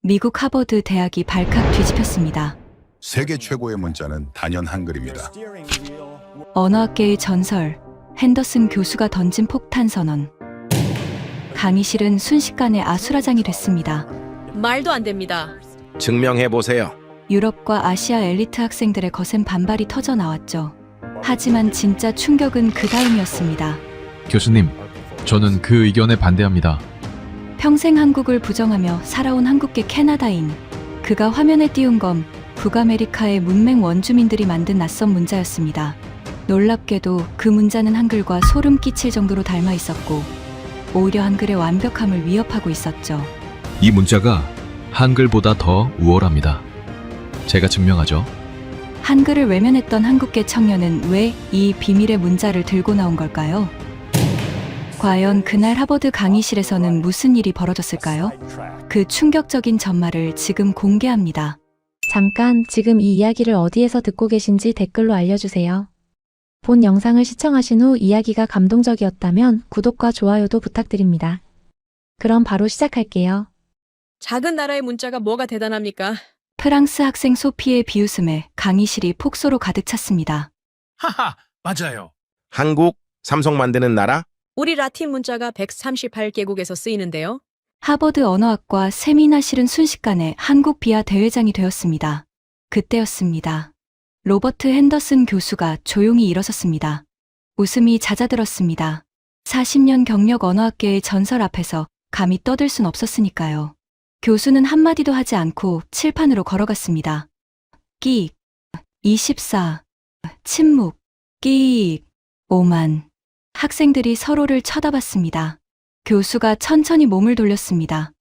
미국 하버드 대학이 발칵 뒤집혔습니다. 세계 최고의 문자는 단연 한글입니다. 언어학계의 전설, 핸더슨 교수가 던진 폭탄 선언. 강의실은 순식간에 아수라장이 됐습니다. 말도 안 됩니다. 증명해보세요. 유럽과 아시아 엘리트 학생들의 거센 반발이 터져 나왔죠. 하지만 진짜 충격은 그 다음이었습니다. 교수님, 저는 그 의견에 반대합니다. 평생 한국을 부정하며 살아온 한국계 캐나다인. 그가 화면에 띄운 건 북아메리카의 문맹 원주민들이 만든 낯선 문자였습니다. 놀랍게도 그 문자는 한글과 소름 끼칠 정도로 닮아 있었고 오히려 한글의 완벽함을 위협하고 있었죠. 이 문자가 한글보다 더 우월합니다. 제가 증명하죠. 한글을 외면했던 한국계 청년은 왜 이 비밀의 문자를 들고 나온 걸까요? 과연 그날 하버드 강의실에서는 무슨 일이 벌어졌을까요? 그 충격적인 전말을 지금 공개합니다. 잠깐 지금 이 이야기를 어디에서 듣고 계신지 댓글로 알려주세요. 본 영상을 시청하신 후 이야기가 감동적이었다면 구독과 좋아요도 부탁드립니다. 그럼 바로 시작할게요. 작은 나라의 문자가 뭐가 대단합니까? 프랑스 학생 소피의 비웃음에 강의실이 폭소로 가득 찼습니다. 하하, 맞아요. 한국, 삼성 만드는 나라? 우리 라틴 문자가 138개국에서 쓰이는데요. 하버드 언어학과 세미나실은 순식간에 한국 비하 대회장이 되었습니다. 그때였습니다. 로버트 핸더슨 교수가 조용히 일어섰습니다. 웃음이 잦아들었습니다. 40년 경력 언어학계의 전설 앞에서 감히 떠들 순 없었으니까요. 교수는 한마디도 하지 않고 칠판으로 걸어갔습니다. 끼익, 24, 침묵, 끼익, 오만. 학생들이 서로를 쳐다봤습니다. 교수가 천천히 몸을 돌렸습니다.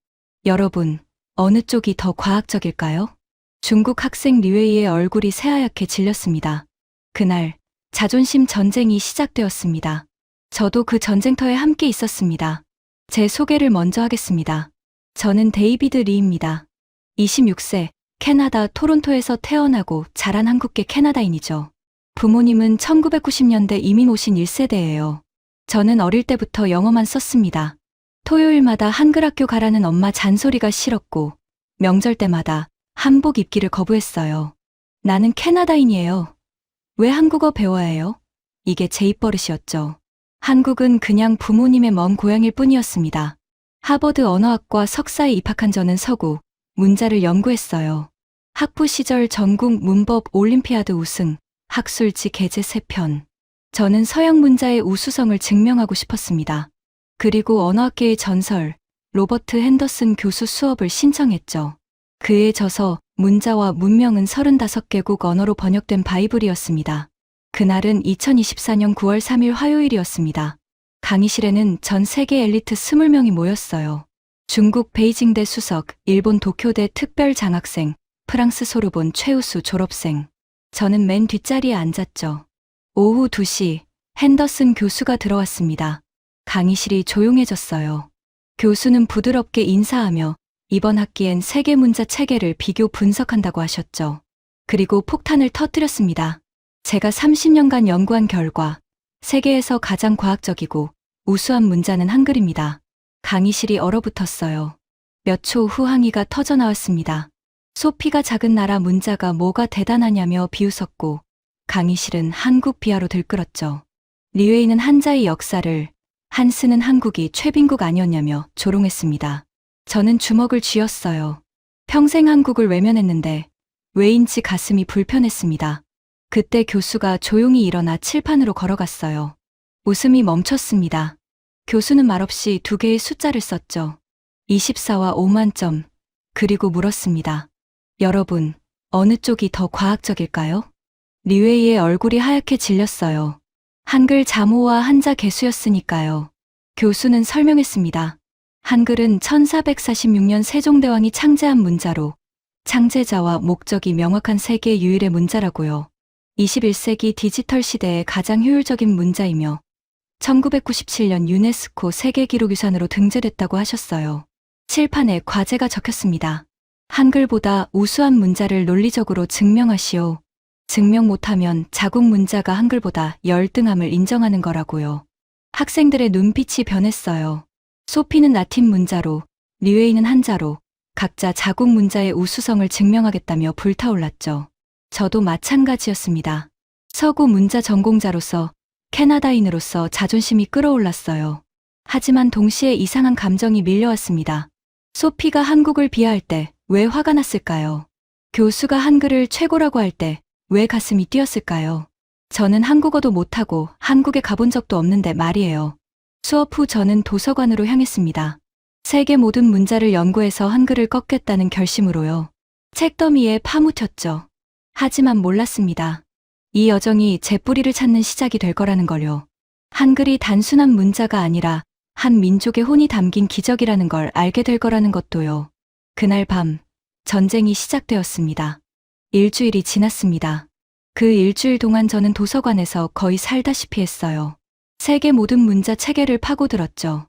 여러분, 어느 쪽이 더 과학적일까요? 중국 학생 리웨이의 얼굴이 새하얗게 질렸습니다. 그날 자존심 전쟁이 시작되었습니다. 저도 그 전쟁터에 함께 있었습니다. 제 소개를 먼저 하겠습니다. 저는 데이비드 리입니다. 26세, 캐나다 토론토에서 태어나고 자란 한국계 캐나다인이죠. 부모님은 1990년대 이민 오신 1세대예요. 저는 어릴 때부터 영어만 썼습니다. 토요일마다 한글 학교 가라는 엄마 잔소리가 싫었고 명절 때마다 한복 입기를 거부했어요. 나는 캐나다인이에요. 왜 한국어 배워야 해요? 이게 제 입버릇이었죠. 한국은 그냥 부모님의 먼 고향일 뿐이었습니다. 하버드 언어학과 석사에 입학한 저는 서구, 문자를 연구했어요. 학부 시절 전국 문법 올림피아드 우승, 학술지 게재 3편. 저는 서양 문자의 우수성을 증명하고 싶었습니다. 그리고 언어학계의 전설, 로버트 핸더슨 교수 수업을 신청했죠. 그에 져서 문자와 문명은 35개국 언어로 번역된 바이블이었습니다. 그날은 2024년 9월 3일 화요일이었습니다. 강의실에는 전 세계 엘리트 20명이 모였어요. 중국 베이징대 수석, 일본 도쿄대 특별 장학생, 프랑스 소르본 최우수 졸업생. 저는 맨 뒷자리에 앉았죠. 오후 2시, 핸더슨 교수가 들어왔습니다. 강의실이 조용해졌어요. 교수는 부드럽게 인사하며 이번 학기엔 세계 문자 체계를 비교 분석한다고 하셨죠. 그리고 폭탄을 터뜨렸습니다. 제가 30년간 연구한 결과 세계에서 가장 과학적이고 우수한 문자는 한글입니다. 강의실이 얼어붙었어요. 몇 초 후 항의가 터져 나왔습니다. 소피가 작은 나라 문자가 뭐가 대단하냐며 비웃었고 강의실은 한국 비하로 들끓었죠. 리웨이는 한자의 역사를, 한스는 한국이 최빈국 아니었냐며 조롱했습니다. 저는 주먹을 쥐었어요. 평생 한국을 외면했는데 왜인지 가슴이 불편했습니다. 그때 교수가 조용히 일어나 칠판으로 걸어갔어요. 웃음이 멈췄습니다. 교수는 말없이 2개의 숫자를 썼죠. 24와 5만 점. 그리고 물었습니다. 여러분, 어느 쪽이 더 과학적일까요? 리웨이의 얼굴이 하얗게 질렸어요. 한글 자모와 한자 개수였으니까요. 교수는 설명했습니다. 한글은 1446년 세종대왕이 창제한 문자로 창제자와 목적이 명확한 세계 유일의 문자라고요. 21세기 디지털 시대의 가장 효율적인 문자이며 1997년 유네스코 세계기록유산으로 등재됐다고 하셨어요. 칠판에 과제가 적혔습니다. 한글보다 우수한 문자를 논리적으로 증명하시오. 증명 못하면 자국 문자가 한글보다 열등함을 인정하는 거라고요. 학생들의 눈빛이 변했어요. 소피는 라틴 문자로, 리웨이는 한자로, 각자 자국 문자의 우수성을 증명하겠다며 불타올랐죠. 저도 마찬가지였습니다. 서구 문자 전공자로서 캐나다인으로서 자존심이 끌어올랐어요. 하지만 동시에 이상한 감정이 밀려왔습니다. 소피가 한국을 비하할 때 왜 화가 났을까요? 교수가 한글을 최고라고 할 때 왜 가슴이 뛰었을까요? 저는 한국어도 못하고 한국에 가본 적도 없는데 말이에요. 수업 후 저는 도서관으로 향했습니다. 세계 모든 문자를 연구해서 한글을 꺾겠다는 결심으로요. 책더미에 파묻혔죠. 하지만 몰랐습니다. 이 여정이 제 뿌리를 찾는 시작이 될 거라는 걸요. 한글이 단순한 문자가 아니라 한 민족의 혼이 담긴 기적이라는 걸 알게 될 거라는 것도요. 그날 밤, 전쟁이 시작되었습니다. 일주일이 지났습니다. 그 일주일 동안 저는 도서관에서 거의 살다시피 했어요. 세계 모든 문자 체계를 파고들었죠.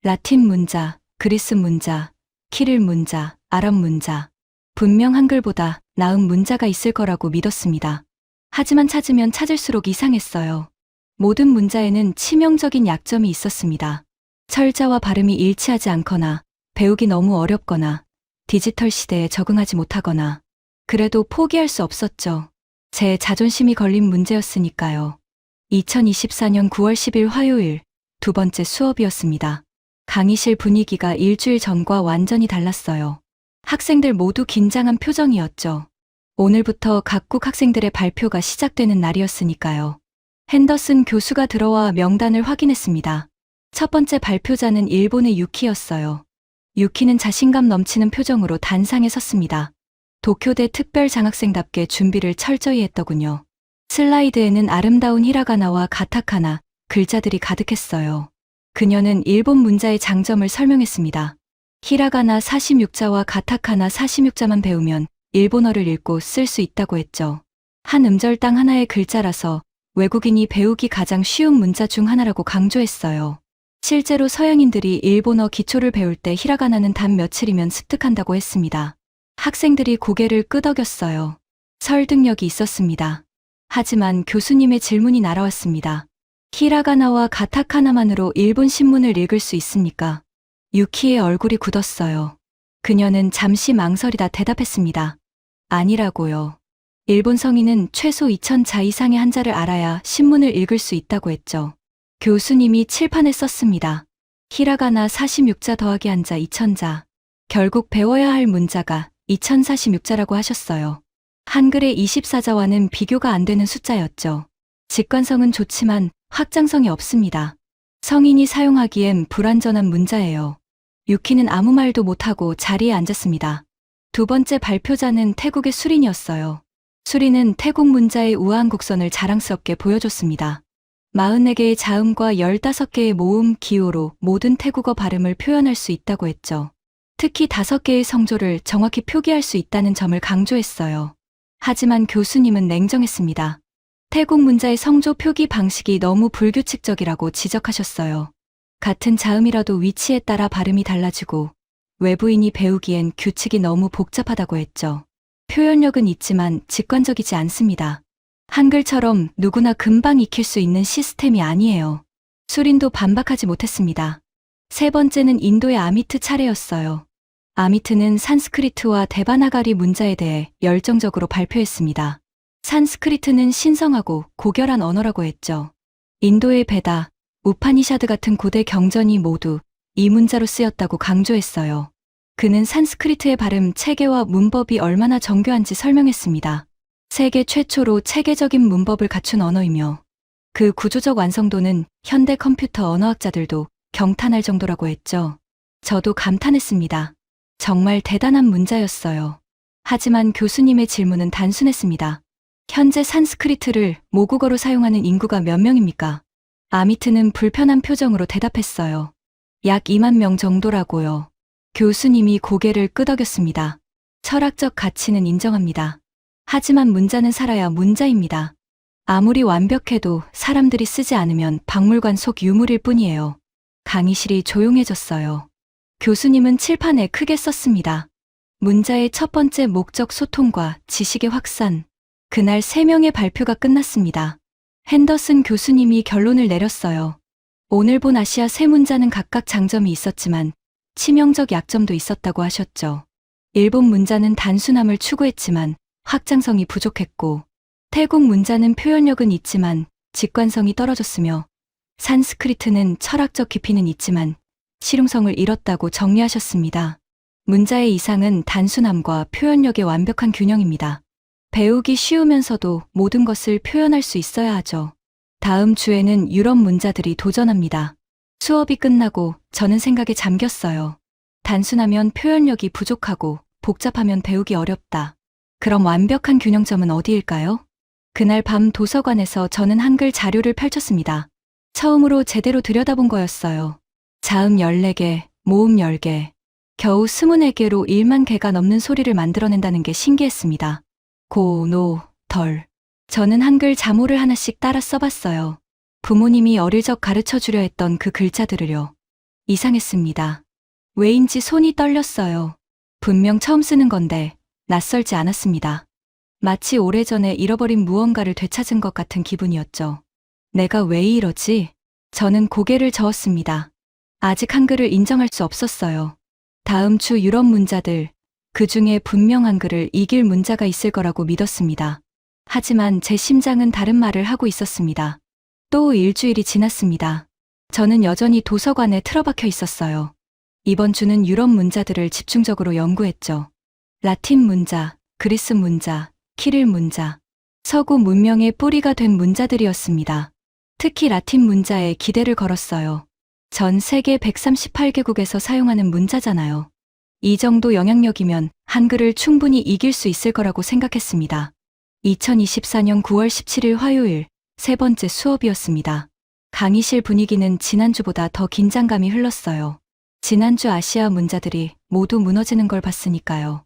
라틴 문자, 그리스 문자, 키릴 문자, 아랍 문자. 분명 한글보다 나은 문자가 있을 거라고 믿었습니다. 하지만 찾으면 찾을수록 이상했어요. 모든 문자에는 치명적인 약점이 있었습니다. 철자와 발음이 일치하지 않거나, 배우기 너무 어렵거나, 디지털 시대에 적응하지 못하거나. 그래도 포기할 수 없었죠. 제 자존심이 걸린 문제였으니까요. 2024년 9월 10일 화요일, 두 번째 수업이었습니다. 강의실 분위기가 일주일 전과 완전히 달랐어요. 학생들 모두 긴장한 표정이었죠. 오늘부터 각국 학생들의 발표가 시작되는 날이었으니까요. 핸더슨 교수가 들어와 명단을 확인했습니다. 첫 번째 발표자는 일본의 유키였어요. 유키는 자신감 넘치는 표정으로 단상에 섰습니다. 도쿄대 특별 장학생답게 준비를 철저히 했더군요. 슬라이드에는 아름다운 히라가나와 가타카나, 글자들이 가득했어요. 그녀는 일본 문자의 장점을 설명했습니다. 히라가나 46자와 가타카나 46자만 배우면 일본어를 읽고 쓸 수 있다고 했죠. 한 음절당 하나의 글자라서 외국인이 배우기 가장 쉬운 문자 중 하나라고 강조했어요. 실제로 서양인들이 일본어 기초를 배울 때 히라가나는 단 며칠이면 습득한다고 했습니다. 학생들이 고개를 끄덕였어요. 설득력이 있었습니다. 하지만 교수님의 질문이 날아왔습니다. 히라가나와 가타카나만으로 일본 신문을 읽을 수 있습니까? 유키의 얼굴이 굳었어요. 그녀는 잠시 망설이다 대답했습니다. 아니라고요. 일본 성인은 최소 2000자 이상의 한자를 알아야 신문을 읽을 수 있다고 했죠. 교수님이 칠판에 썼습니다. 히라가나 46자 더하기 한자 2000자. 결국 배워야 할 문자가 2046자라고 하셨어요. 한글의 24자와는 비교가 안 되는 숫자였죠. 직관성은 좋지만 확장성이 없습니다. 성인이 사용하기엔 불완전한 문자예요. 유키는 아무 말도 못하고 자리에 앉았습니다. 두 번째 발표자는 태국의 수린이었어요. 수린은 태국 문자의 우아한 곡선을 자랑스럽게 보여줬습니다. 44개의 자음과 15개의 모음, 기호로 모든 태국어 발음을 표현할 수 있다고 했죠. 특히 5개의 성조를 정확히 표기할 수 있다는 점을 강조했어요. 하지만 교수님은 냉정했습니다. 태국 문자의 성조 표기 방식이 너무 불규칙적이라고 지적하셨어요. 같은 자음이라도 위치에 따라 발음이 달라지고 외부인이 배우기엔 규칙이 너무 복잡하다고 했죠. 표현력은 있지만 직관적이지 않습니다. 한글처럼 누구나 금방 익힐 수 있는 시스템이 아니에요. 수린도 반박하지 못했습니다. 세 번째는 인도의 아미트 차례였어요. 아미트는 산스크리트와 데바나가리 문자에 대해 열정적으로 발표했습니다. 산스크리트는 신성하고 고결한 언어라고 했죠. 인도의 베다, 우파니샤드 같은 고대 경전이 모두 이 문자로 쓰였다고 강조했어요. 그는 산스크리트의 발음, 체계와 문법이 얼마나 정교한지 설명했습니다. 세계 최초로 체계적인 문법을 갖춘 언어이며 그 구조적 완성도는 현대 컴퓨터 언어학자들도 경탄할 정도라고 했죠. 저도 감탄했습니다. 정말 대단한 문자였어요. 하지만 교수님의 질문은 단순했습니다. 현재 산스크리트를 모국어로 사용하는 인구가 몇 명입니까? 아미트는 불편한 표정으로 대답했어요. 약 2만 명 정도라고요. 교수님이 고개를 끄덕였습니다. 철학적 가치는 인정합니다. 하지만 문자는 살아야 문자입니다. 아무리 완벽해도 사람들이 쓰지 않으면 박물관 속 유물일 뿐이에요. 강의실이 조용해졌어요. 교수님은 칠판에 크게 썼습니다. 문자의 첫 번째 목적 소통과 지식의 확산. 그날 3명의 발표가 끝났습니다. 핸더슨 교수님이 결론을 내렸어요. 오늘 본 아시아 세 문자는 각각 장점이 있었지만 치명적 약점도 있었다고 하셨죠. 일본 문자는 단순함을 추구했지만 확장성이 부족했고, 태국 문자는 표현력은 있지만 직관성이 떨어졌으며, 산스크리트는 철학적 깊이는 있지만 실용성을 잃었다고 정리하셨습니다. 문자의 이상은 단순함과 표현력의 완벽한 균형입니다. 배우기 쉬우면서도 모든 것을 표현할 수 있어야 하죠. 다음 주에는 유럽 문자들이 도전합니다. 수업이 끝나고 저는 생각에 잠겼어요. 단순하면 표현력이 부족하고 복잡하면 배우기 어렵다. 그럼 완벽한 균형점은 어디일까요? 그날 밤 도서관에서 저는 한글 자료를 펼쳤습니다. 처음으로 제대로 들여다본 거였어요. 자음 14개, 모음 10개. 겨우 24개로 1만 개가 넘는 소리를 만들어낸다는 게 신기했습니다. 고, 노, 덜. 저는 한글 자모를 하나씩 따라 써봤어요. 부모님이 어릴 적 가르쳐 주려 했던 그 글자들을요. 이상했습니다. 왜인지 손이 떨렸어요. 분명 처음 쓰는 건데 낯설지 않았습니다. 마치 오래전에 잃어버린 무언가를 되찾은 것 같은 기분이었죠. 내가 왜 이러지? 저는 고개를 저었습니다. 아직 한글을 인정할 수 없었어요. 다음 주 유럽 문자들, 그 중에 분명 한글을 이길 문자가 있을 거라고 믿었습니다. 하지만 제 심장은 다른 말을 하고 있었습니다. 또 일주일이 지났습니다. 저는 여전히 도서관에 틀어박혀 있었어요. 이번 주는 유럽 문자들을 집중적으로 연구했죠. 라틴 문자, 그리스 문자, 키릴 문자, 서구 문명의 뿌리가 된 문자들이었습니다. 특히 라틴 문자에 기대를 걸었어요. 전 세계 138개국에서 사용하는 문자잖아요. 이 정도 영향력이면 한글을 충분히 이길 수 있을 거라고 생각했습니다. 2024년 9월 17일 화요일, 세 번째 수업이었습니다. 강의실 분위기는 지난주보다 더 긴장감이 흘렀어요. 지난주 아시아 문자들이 모두 무너지는 걸 봤으니까요.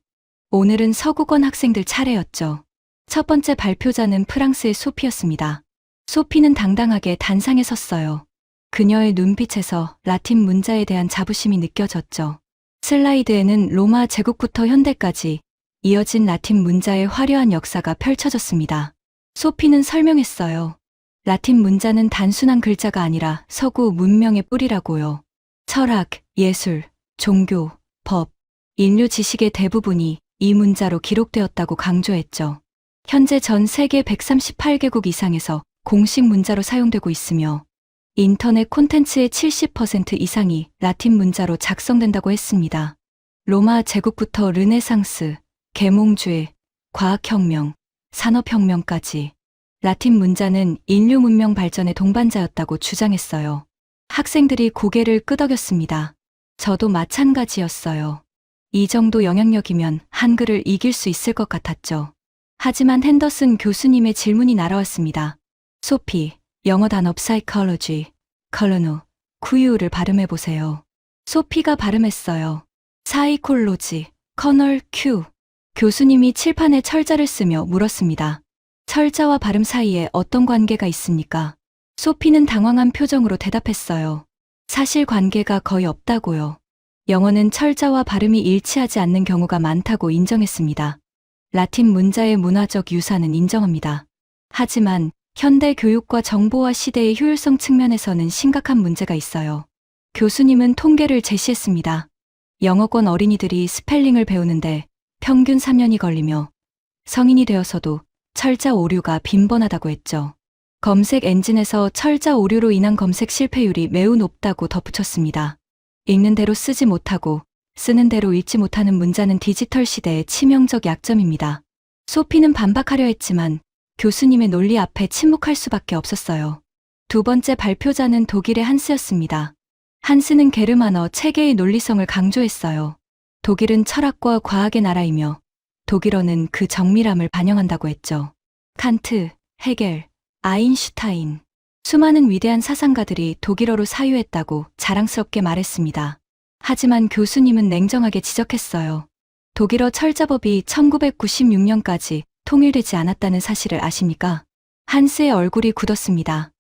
오늘은 서구권 학생들 차례였죠. 첫 번째 발표자는 프랑스의 소피였습니다. 소피는 당당하게 단상에 섰어요. 그녀의 눈빛에서 라틴 문자에 대한 자부심이 느껴졌죠. 슬라이드에는 로마 제국부터 현대까지 이어진 라틴 문자의 화려한 역사가 펼쳐졌습니다. 소피는 설명했어요. 라틴 문자는 단순한 글자가 아니라 서구 문명의 뿌리라고요. 철학, 예술, 종교, 법, 인류 지식의 대부분이 이 문자로 기록되었다고 강조했죠. 현재 전 세계 138개국 이상에서 공식 문자로 사용되고 있으며 인터넷 콘텐츠의 70% 이상이 라틴 문자로 작성된다고 했습니다. 로마 제국부터 르네상스, 계몽주의, 과학혁명, 산업혁명까지 라틴 문자는 인류 문명 발전의 동반자였다고 주장했어요. 학생들이 고개를 끄덕였습니다. 저도 마찬가지였어요. 이 정도 영향력이면 한글을 이길 수 있을 것 같았죠. 하지만 핸더슨 교수님의 질문이 날아왔습니다. 소피, 영어 단어 psychology, 컬러노, 쿠유를 발음해보세요. 소피가 발음했어요. 사이콜로지, 커널 큐. 교수님이 칠판에 철자를 쓰며 물었습니다. 철자와 발음 사이에 어떤 관계가 있습니까? 소피는 당황한 표정으로 대답했어요. 사실 관계가 거의 없다고요. 영어는 철자와 발음이 일치하지 않는 경우가 많다고 인정했습니다. 라틴 문자의 문화적 유산은 인정합니다. 하지만 현대 교육과 정보화 시대의 효율성 측면에서는 심각한 문제가 있어요. 교수님은 통계를 제시했습니다. 영어권 어린이들이 스펠링을 배우는데 평균 3년이 걸리며 성인이 되어서도 철자 오류가 빈번하다고 했죠. 검색 엔진에서 철자 오류로 인한 검색 실패율이 매우 높다고 덧붙였습니다. 읽는 대로 쓰지 못하고 쓰는 대로 읽지 못하는 문자는 디지털 시대의 치명적 약점입니다. 소피는 반박하려 했지만 교수님의 논리 앞에 침묵할 수밖에 없었어요. 두 번째 발표자는 독일의 한스였습니다. 한스는 게르만어 체계의 논리성을 강조했어요. 독일은 철학과 과학의 나라이며 독일어는 그 정밀함을 반영한다고 했죠. 칸트, 헤겔, 아인슈타인, 수많은 위대한 사상가들이 독일어로 사유했다고 자랑스럽게 말했습니다. 하지만 교수님은 냉정하게 지적했어요. 독일어 철자법이 1996년까지 통일되지 않았다는 사실을 아십니까? 한스의 얼굴이 굳었습니다.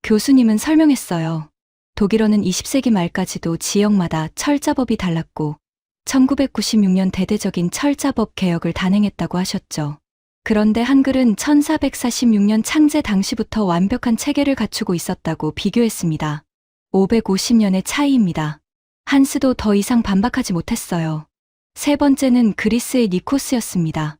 교수님은 설명했어요. 독일어는 20세기 말까지도 지역마다 철자법이 달랐고 1996년 대대적인 철자법 개혁을 단행했다고 하셨죠. 그런데 한글은 1446년 창제 당시부터 완벽한 체계를 갖추고 있었다고 비교했습니다. 550년의 차이입니다. 한스도 더 이상 반박하지 못했어요. 세 번째는 그리스의 니코스였습니다.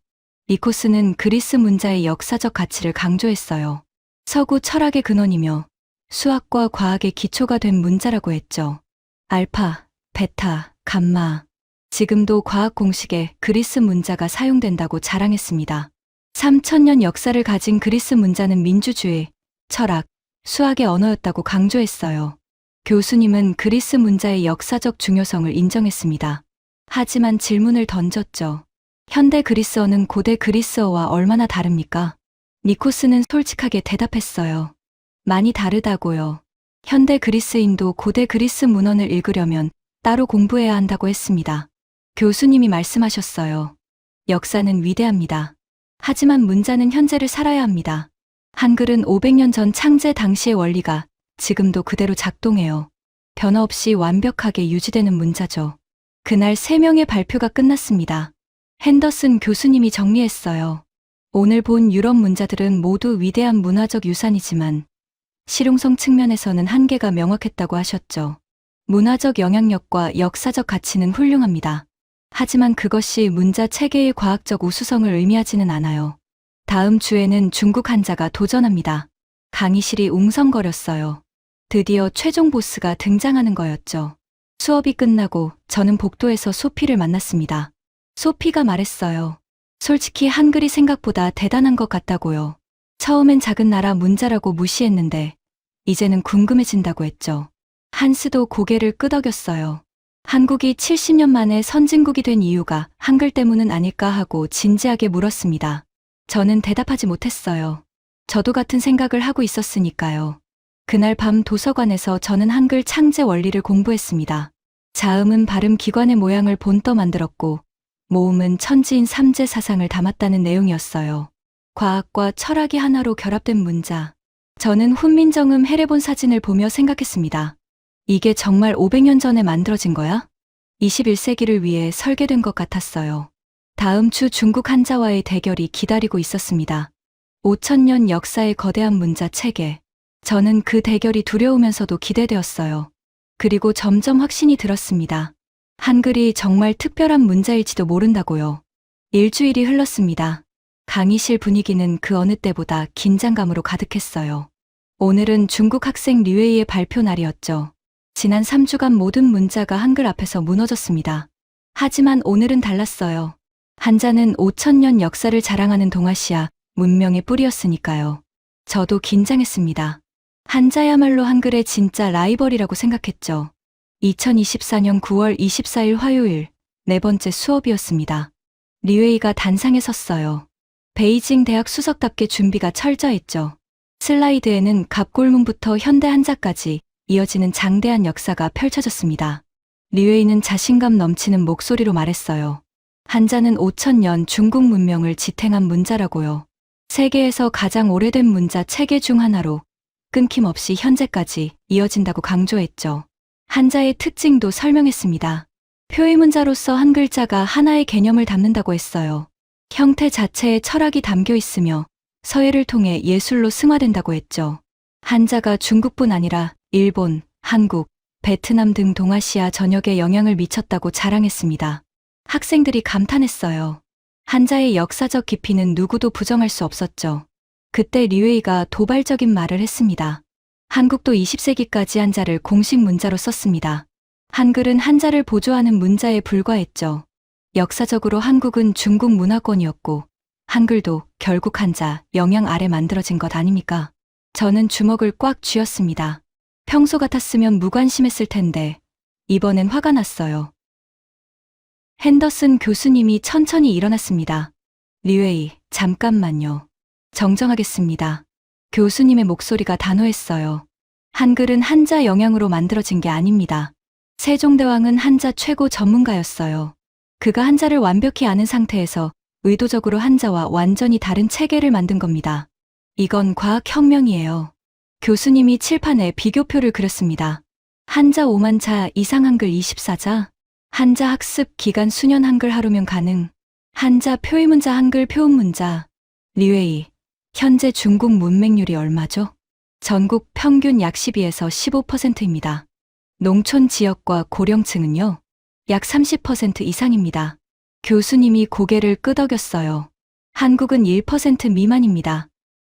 니코스는 그리스 문자의 역사적 가치를 강조했어요. 서구 철학의 근원이며 수학과 과학의 기초가 된 문자라고 했죠. 알파, 베타, 감마. 지금도 과학 공식에 그리스 문자가 사용된다고 자랑했습니다. 3000년 역사를 가진 그리스 문자는 민주주의, 철학, 수학의 언어였다고 강조했어요. 교수님은 그리스 문자의 역사적 중요성을 인정했습니다. 하지만 질문을 던졌죠. 현대 그리스어는 고대 그리스어와 얼마나 다릅니까? 니코스는 솔직하게 대답했어요. 많이 다르다고요. 현대 그리스인도 고대 그리스 문헌을 읽으려면 따로 공부해야 한다고 했습니다. 교수님이 말씀하셨어요. 역사는 위대합니다. 하지만 문자는 현재를 살아야 합니다. 한글은 500년 전 창제 당시의 원리가 지금도 그대로 작동해요. 변화 없이 완벽하게 유지되는 문자죠. 그날 3명의 발표가 끝났습니다. 핸더슨 교수님이 정리했어요. 오늘 본 유럽 문자들은 모두 위대한 문화적 유산이지만 실용성 측면에서는 한계가 명확했다고 하셨죠. 문화적 영향력과 역사적 가치는 훌륭합니다. 하지만 그것이 문자 체계의 과학적 우수성을 의미하지는 않아요. 다음 주에는 중국 한자가 도전합니다. 강의실이 웅성거렸어요. 드디어 최종 보스가 등장하는 거였죠. 수업이 끝나고 저는 복도에서 소피를 만났습니다. 소피가 말했어요. 솔직히 한글이 생각보다 대단한 것 같다고요. 처음엔 작은 나라 문자라고 무시했는데 이제는 궁금해진다고 했죠. 한스도 고개를 끄덕였어요. 한국이 70년 만에 선진국이 된 이유가 한글 때문은 아닐까 하고 진지하게 물었습니다. 저는 대답하지 못했어요. 저도 같은 생각을 하고 있었으니까요. 그날 밤 도서관에서 저는 한글 창제 원리를 공부했습니다. 자음은 발음 기관의 모양을 본떠 만들었고 모음은 천지인 삼재 사상을 담았다는 내용이었어요. 과학과 철학이 하나로 결합된 문자. 저는 훈민정음 해례본 사진을 보며 생각했습니다. 이게 정말 500년 전에 만들어진 거야? 21세기를 위해 설계된 것 같았어요. 다음 주 중국 한자와의 대결이 기다리고 있었습니다. 5000년 역사의 거대한 문자 체계. 저는 그 대결이 두려우면서도 기대되었어요. 그리고 점점 확신이 들었습니다. 한글이 정말 특별한 문자일지도 모른다고요. 일주일이 흘렀습니다. 강의실 분위기는 그 어느 때보다 긴장감으로 가득했어요. 오늘은 중국 학생 류웨이의 발표 날이었죠. 지난 3주간 모든 문자가 한글 앞에서 무너졌습니다. 하지만 오늘은 달랐어요. 한자는 5000년 역사를 자랑하는 동아시아 문명의 뿌리였으니까요. 저도 긴장했습니다. 한자야말로 한글의 진짜 라이벌이라고 생각했죠. 2024년 9월 24일 화요일 4번째 수업이었습니다. 류웨이가 단상에 섰어요. 베이징 대학 수석답게 준비가 철저했죠. 슬라이드에는 갑골문부터 현대 한자까지 이어지는 장대한 역사가 펼쳐졌습니다. 류웨이는 자신감 넘치는 목소리로 말했어요. 한자는 5000년 중국 문명을 지탱한 문자라고요. 세계에서 가장 오래된 문자 체계 중 하나로 끊김없이 현재까지 이어진다고 강조했죠. 한자의 특징도 설명했습니다. 표의 문자로서 한 글자가 하나의 개념을 담는다고 했어요. 형태 자체에 철학이 담겨 있으며 서예를 통해 예술로 승화된다고 했죠. 한자가 중국뿐 아니라 일본, 한국, 베트남 등 동아시아 전역에 영향을 미쳤다고 자랑했습니다. 학생들이 감탄했어요. 한자의 역사적 깊이는 누구도 부정할 수 없었죠. 그때 류웨이가 도발적인 말을 했습니다. 한국도 20세기까지 한자를 공식 문자로 썼습니다. 한글은 한자를 보조하는 문자에 불과했죠. 역사적으로 한국은 중국 문화권이었고 한글도 결국 한자 영향 아래 만들어진 것 아닙니까? 저는 주먹을 꽉 쥐었습니다. 평소 같았으면 무관심했을 텐데 이번엔 화가 났어요. 핸더슨 교수님이 천천히 일어났습니다. 류웨이, 잠깐만요. 정정하겠습니다. 교수님의 목소리가 단호했어요. 한글은 한자 영향으로 만들어진 게 아닙니다. 세종대왕은 한자 최고 전문가였어요. 그가 한자를 완벽히 아는 상태에서 의도적으로 한자와 완전히 다른 체계를 만든 겁니다. 이건 과학혁명이에요. 교수님이 칠판에 비교표를 그렸습니다. 한자 5만 자 이상 한글 24자, 한자 학습 기간 수년 한글 하루면 가능, 한자 표의문자 한글 표음문자. 류웨이, 현재 중국 문맹률이 얼마죠? 전국 평균 약 12에서 15%입니다. 농촌 지역과 고령층은요? 약 30% 이상입니다. 교수님이 고개를 끄덕였어요. 한국은 1% 미만입니다.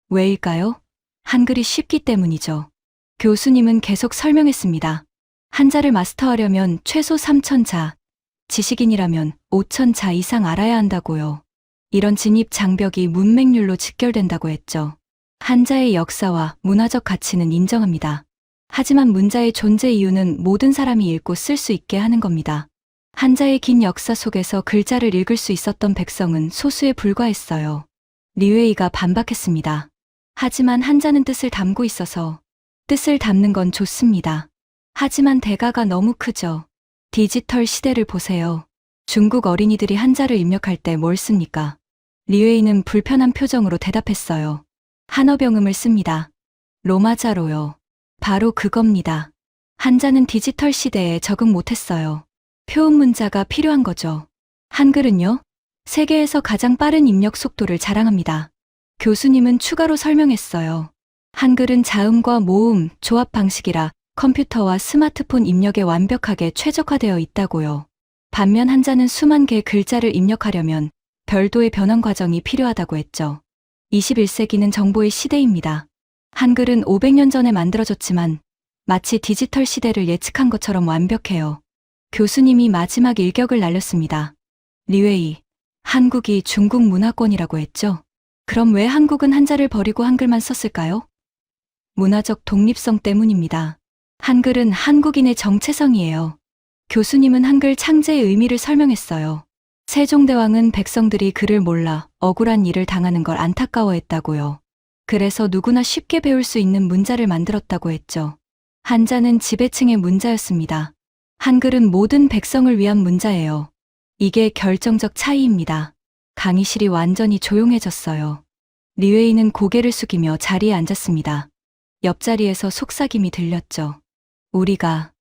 왜일까요? 한글이 쉽기 때문이죠. 교수님은 계속 설명했습니다. 한자를 마스터하려면 최소 3,000자, 지식인이라면 5,000자 이상 알아야 한다고요. 이런 진입 장벽이 문맹률로 직결된다고 했죠. 한자의 역사와 문화적 가치는 인정합니다. 하지만 문자의 존재 이유는 모든 사람이 읽고 쓸 수 있게 하는 겁니다. 한자의 긴 역사 속에서 글자를 읽을 수 있었던 백성은 소수에 불과했어요. 리웨이가 반박했습니다. 하지만 한자는 뜻을 담고 있어서 뜻을 담는 건 좋습니다. 하지만 대가가 너무 크죠. 디지털 시대를 보세요. 중국 어린이들이 한자를 입력할 때 뭘 씁니까? 리웨이는 불편한 표정으로 대답했어요. 한어병음을 씁니다. 로마자로요. 바로 그겁니다. 한자는 디지털 시대에 적응 못했어요. 표음 문자가 필요한 거죠. 한글은요? 세계에서 가장 빠른 입력 속도를 자랑합니다. 교수님은 추가로 설명했어요. 한글은 자음과 모음, 조합 방식이라 컴퓨터와 스마트폰 입력에 완벽하게 최적화되어 있다고요. 반면 한자는 수만 개의 글자를 입력하려면 별도의 변환 과정이 필요하다고 했죠. 21세기는 정보의 시대입니다. 한글은 500년 전에 만들어졌지만 마치 디지털 시대를 예측한 것처럼 완벽해요. 교수님이 마지막 일격을 날렸습니다. 리웨이, 한국이 중국 문화권이라고 했죠? 그럼 왜 한국은 한자를 버리고 한글만 썼을까요? 문화적 독립성 때문입니다. 한글은 한국인의 정체성이에요. 교수님은 한글 창제의 의미를 설명했어요. 세종대왕은 백성들이 글을 몰라 억울한 일을 당하는 걸 안타까워했다고요. 그래서 누구나 쉽게 배울 수 있는 문자를 만들었다고 했죠. 한자는 지배층의 문자였습니다. 한글은 모든 백성을 위한 문자예요. 이게 결정적 차이입니다. 강의실이 완전히 조용해졌어요. 리웨이는 고개를 숙이며 자리에 앉았습니다. 옆자리에서 속삭임이 들렸죠. 우리가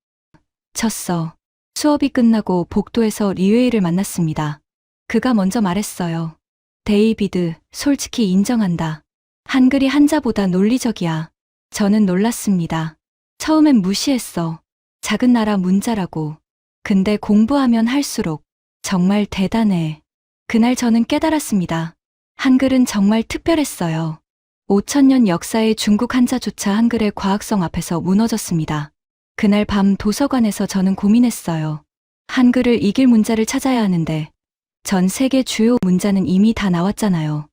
쳤어. 수업이 끝나고 복도에서 리웨이를 만났습니다. 그가 먼저 말했어요. 데이비드, 솔직히 인정한다. 한글이 한자보다 논리적이야. 저는 놀랐습니다. 처음엔 무시했어. 작은 나라 문자라고. 근데 공부하면 할수록 정말 대단해. 그날 저는 깨달았습니다. 한글은 정말 특별했어요. 5,000년 역사의 중국 한자조차 한글의 과학성 앞에서 무너졌습니다. 그날 밤 도서관에서 저는 고민했어요. 한글을 이길 문자를 찾아야 하는데 전 세계 주요 문자는 이미 다 나왔잖아요.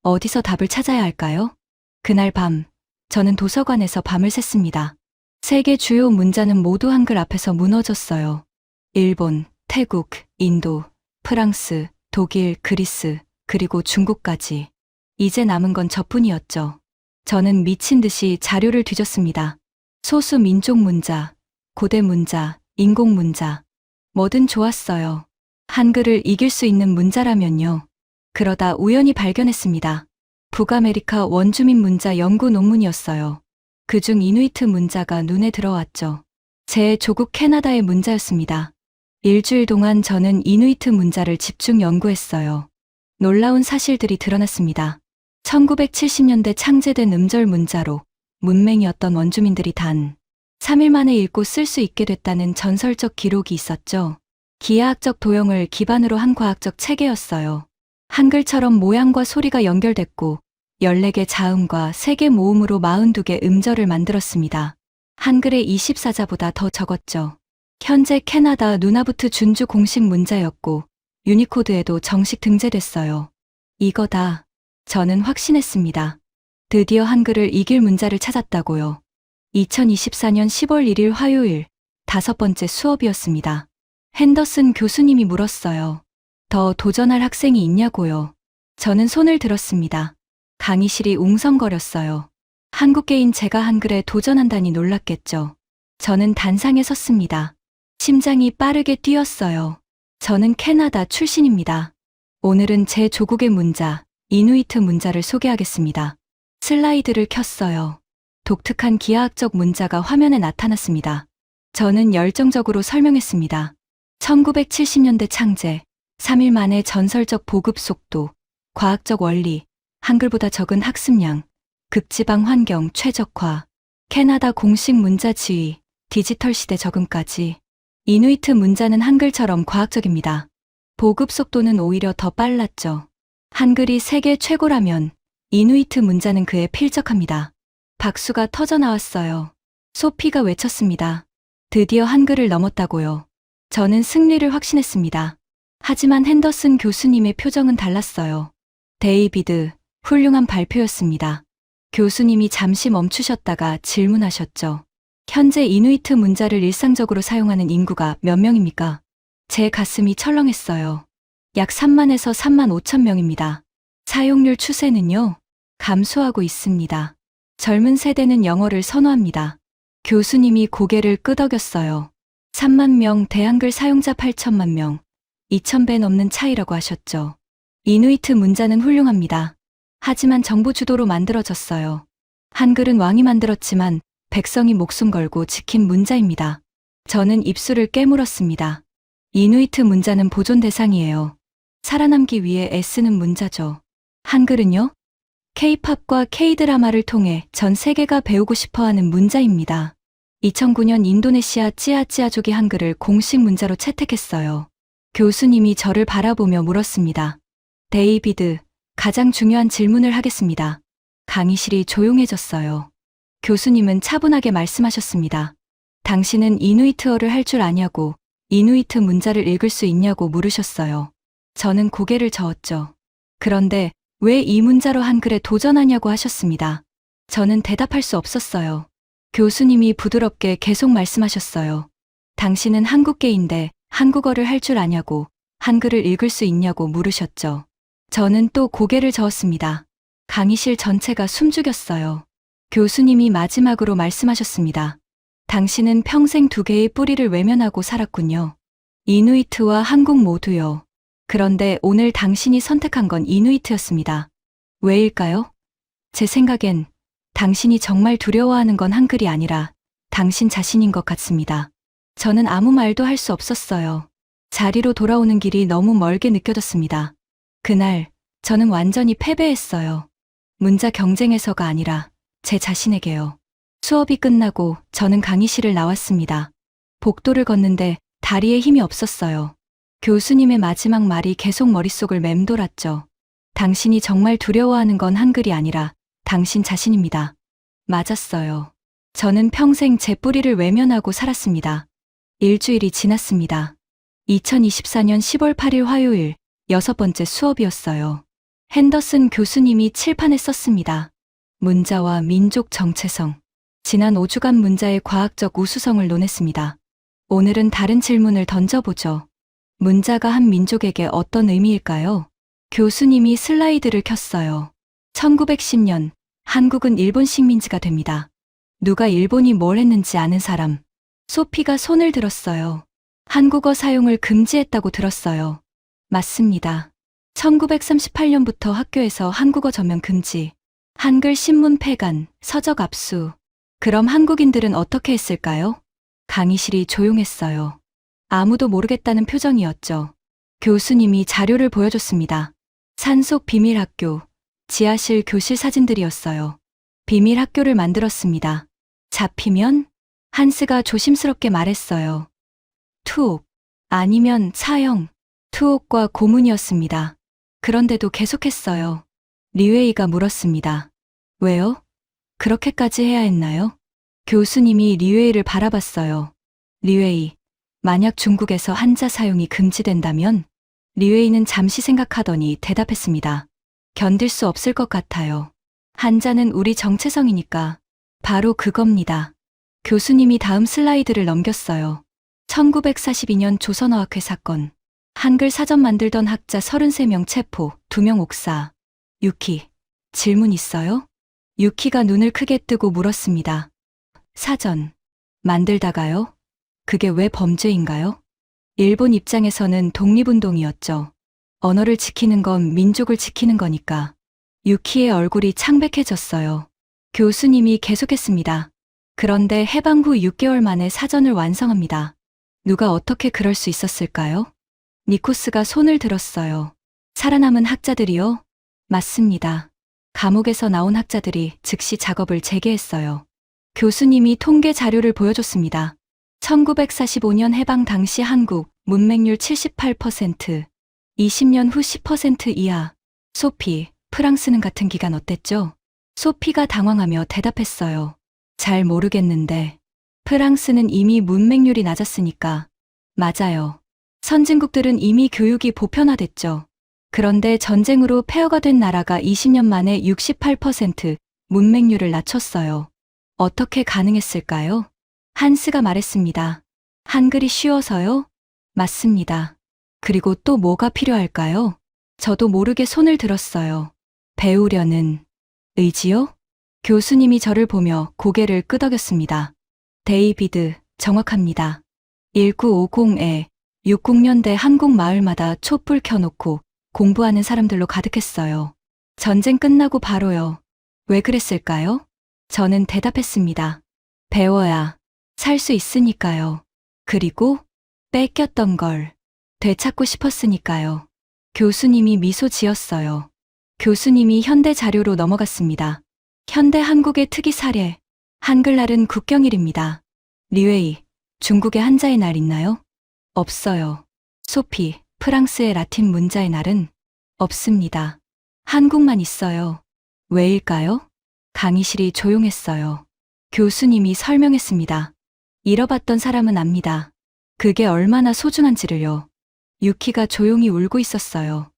어디서 답을 찾아야 할까요? 그날 밤 저는 도서관에서 밤을 샜습니다. 세계 주요 문자는 모두 한글 앞에서 무너졌어요. 일본, 태국, 인도, 프랑스, 독일, 그리스, 그리고 중국까지. 이제 남은 건 저뿐이었죠. 저는 미친 듯이 자료를 뒤졌습니다. 소수 민족 문자, 고대 문자, 인공 문자. 뭐든 좋았어요. 한글을 이길 수 있는 문자라면요. 그러다 우연히 발견했습니다. 북아메리카 원주민 문자 연구 논문이었어요. 그중 이누이트 문자가 눈에 들어왔죠. 제 조국 캐나다의 문자였습니다. 일주일 동안 저는 이누이트 문자를 집중 연구했어요. 놀라운 사실들이 드러났습니다. 1970년대 창제된 음절 문자로 문맹이었던 원주민들이 단 3일 만에 읽고 쓸 수 있게 됐다는 전설적 기록이 있었죠. 기하학적 도형을 기반으로 한 과학적 체계였어요. 한글처럼 모양과 소리가 연결됐고 14개 자음과 3개 모음으로 42개 음절을 만들었습니다. 한글의 24자보다 더 적었죠. 현재 캐나다 누나부트 준주 공식 문자였고 유니코드에도 정식 등재됐어요. 이거다. 저는 확신했습니다. 드디어 한글을 이길 문자를 찾았다고요. 2024년 10월 1일 화요일 5번째 수업이었습니다. 핸더슨 교수님이 물었어요. 더 도전할 학생이 있냐고요. 저는 손을 들었습니다. 강의실이 웅성거렸어요. 한국계인 제가 한글에 도전한다니 놀랐겠죠. 저는 단상에 섰습니다. 심장이 빠르게 뛰었어요. 저는 캐나다 출신입니다. 오늘은 제 조국의 문자, 이누이트 문자를 소개하겠습니다. 슬라이드를 켰어요. 독특한 기하학적 문자가 화면에 나타났습니다. 저는 열정적으로 설명했습니다. 1970년대 창제, 3일 만에 전설적 보급 속도, 과학적 원리, 한글보다 적은 학습량, 극지방 환경 최적화, 캐나다 공식 문자 지위, 디지털 시대 적응까지. 이누이트 문자는 한글처럼 과학적입니다. 보급 속도는 오히려 더 빨랐죠. 한글이 세계 최고라면 이누이트 문자는 그에 필적합니다. 박수가 터져 나왔어요. 소피가 외쳤습니다. 드디어 한글을 넘었다고요. 저는 승리를 확신했습니다. 하지만 핸더슨 교수님의 표정은 달랐어요. 데이비드, 훌륭한 발표였습니다. 교수님이 잠시 멈추셨다가 질문하셨죠. 현재 이누이트 문자를 일상적으로 사용하는 인구가 몇 명입니까? 제 가슴이 철렁했어요. 약 3만에서 3만 5천 명입니다. 사용률 추세는요, 감소하고 있습니다. 젊은 세대는 영어를 선호합니다. 교수님이 고개를 끄덕였어요. 3만 명 대한글 사용자 8천만 명, 2,000배 넘는 차이라고 하셨죠. 이누이트 문자는 훌륭합니다. 하지만 정부 주도로 만들어졌어요. 한글은 왕이 만들었지만 백성이 목숨 걸고 지킨 문자입니다. 저는 입술을 깨물었습니다. 이누이트 문자는 보존 대상이에요. 살아남기 위해 애쓰는 문자죠. 한글은요? K-팝과 K-드라마를 통해 전 세계가 배우고 싶어하는 문자입니다. 2009년 인도네시아 찌아찌아족이 한글을 공식 문자로 채택했어요. 교수님이 저를 바라보며 물었습니다. 데이비드, 가장 중요한 질문을 하겠습니다. 강의실이 조용해졌어요. 교수님은 차분하게 말씀하셨습니다. 당신은 이누이트어를 할 줄 아냐고, 이누이트 문자를 읽을 수 있냐고 물으셨어요. 저는 고개를 저었죠. 그런데 왜 이 문자로 한글에 도전하냐고 하셨습니다. 저는 대답할 수 없었어요. 교수님이 부드럽게 계속 말씀하셨어요. 당신은 한국계인데 한국어를 할 줄 아냐고, 한글을 읽을 수 있냐고 물으셨죠. 저는 또 고개를 저었습니다. 강의실 전체가 숨죽였어요. 교수님이 마지막으로 말씀하셨습니다. 당신은 평생 두 개의 뿌리를 외면하고 살았군요. 이누이트와 한국 모두요. 그런데 오늘 당신이 선택한 건 이누이트였습니다. 왜일까요? 제 생각엔 당신이 정말 두려워하는 건 한글이 아니라 당신 자신인 것 같습니다. 저는 아무 말도 할 수 없었어요. 자리로 돌아오는 길이 너무 멀게 느껴졌습니다. 그날 저는 완전히 패배했어요. 문자 경쟁에서가 아니라 제 자신에게요. 수업이 끝나고 저는 강의실을 나왔습니다. 복도를 걷는데 다리에 힘이 없었어요. 교수님의 마지막 말이 계속 머릿속을 맴돌았죠. 당신이 정말 두려워하는 건 한글이 아니라 당신 자신입니다. 맞았어요. 저는 평생 제 뿌리를 외면하고 살았습니다. 일주일이 지났습니다. 2024년 10월 8일 화요일 6번째 수업이었어요. 핸더슨 교수님이 칠판에 썼습니다. 문자와 민족 정체성. 지난 5주간 문자의 과학적 우수성을 논했습니다. 오늘은 다른 질문을 던져보죠. 문자가 한 민족에게 어떤 의미일까요? 교수님이 슬라이드를 켰어요. 1910년, 한국은 일본 식민지가 됩니다. 누가 일본이 뭘 했는지 아는 사람. 소피가 손을 들었어요. 한국어 사용을 금지했다고 들었어요. 맞습니다. 1938년부터 학교에서 한국어 전면 금지, 한글 신문 폐간, 서적 압수. 그럼 한국인들은 어떻게 했을까요? 강의실이 조용했어요. 아무도 모르겠다는 표정이었죠. 교수님이 자료를 보여줬습니다. 산속 비밀 학교, 지하실 교실 사진들이었어요. 비밀 학교를 만들었습니다. 잡히면? 한스가 조심스럽게 말했어요. 투옥, 아니면 차형. 투옥과 고문이었습니다. 그런데도 계속했어요. 리웨이가 물었습니다. 왜요? 그렇게까지 해야 했나요? 교수님이 리웨이를 바라봤어요. 리웨이, 만약 중국에서 한자 사용이 금지된다면? 리웨이는 잠시 생각하더니 대답했습니다. 견딜 수 없을 것 같아요. 한자는 우리 정체성이니까. 바로 그겁니다. 교수님이 다음 슬라이드를 넘겼어요. 1942년 조선어학회 사건. 한글 사전 만들던 학자 33명 체포, 2명 옥사. 유키, 질문 있어요? 유키가 눈을 크게 뜨고 물었습니다. 사전. 만들다가요? 그게 왜 범죄인가요? 일본 입장에서는 독립운동이었죠. 언어를 지키는 건 민족을 지키는 거니까. 유키의 얼굴이 창백해졌어요. 교수님이 계속했습니다. 그런데 해방 후 6개월 만에 사전을 완성합니다. 누가 어떻게 그럴 수 있었을까요? 니코스가 손을 들었어요. 살아남은 학자들이요? 맞습니다. 감옥에서 나온 학자들이 즉시 작업을 재개했어요. 교수님이 통계 자료를 보여줬습니다. 1945년 해방 당시 한국 문맹률 78%, 20년 후 10% 이하. 소피, 프랑스는 같은 기간 어땠죠? 소피가 당황하며 대답했어요. 잘 모르겠는데. 프랑스는 이미 문맹률이 낮았으니까. 맞아요. 선진국들은 이미 교육이 보편화됐죠. 그런데 전쟁으로 폐허가 된 나라가 20년 만에 68% 문맹률을 낮췄어요. 어떻게 가능했을까요? 한스가 말했습니다. 한글이 쉬워서요? 맞습니다. 그리고 또 뭐가 필요할까요? 저도 모르게 손을 들었어요. 배우려는 의지요? 교수님이 저를 보며 고개를 끄덕였습니다. 데이비드, 정확합니다. 1950에 60년대 한국 마을마다 촛불 켜놓고 공부하는 사람들로 가득했어요. 전쟁 끝나고 바로요. 왜 그랬을까요? 저는 대답했습니다. 배워야 살 수 있으니까요. 그리고 뺏겼던 걸 되찾고 싶었으니까요. 교수님이 미소 지었어요. 교수님이 현대 자료로 넘어갔습니다. 현대 한국의 특이 사례. 한글날은 국경일입니다. 리웨이, 중국의 한자의 날 있나요? 없어요. 소피, 프랑스의 라틴 문자의 날은 없습니다. 한국만 있어요. 왜일까요? 강의실이 조용했어요. 교수님이 설명했습니다. 잃어봤던 사람은 압니다. 그게 얼마나 소중한지를요. 유키가 조용히 울고 있었어요.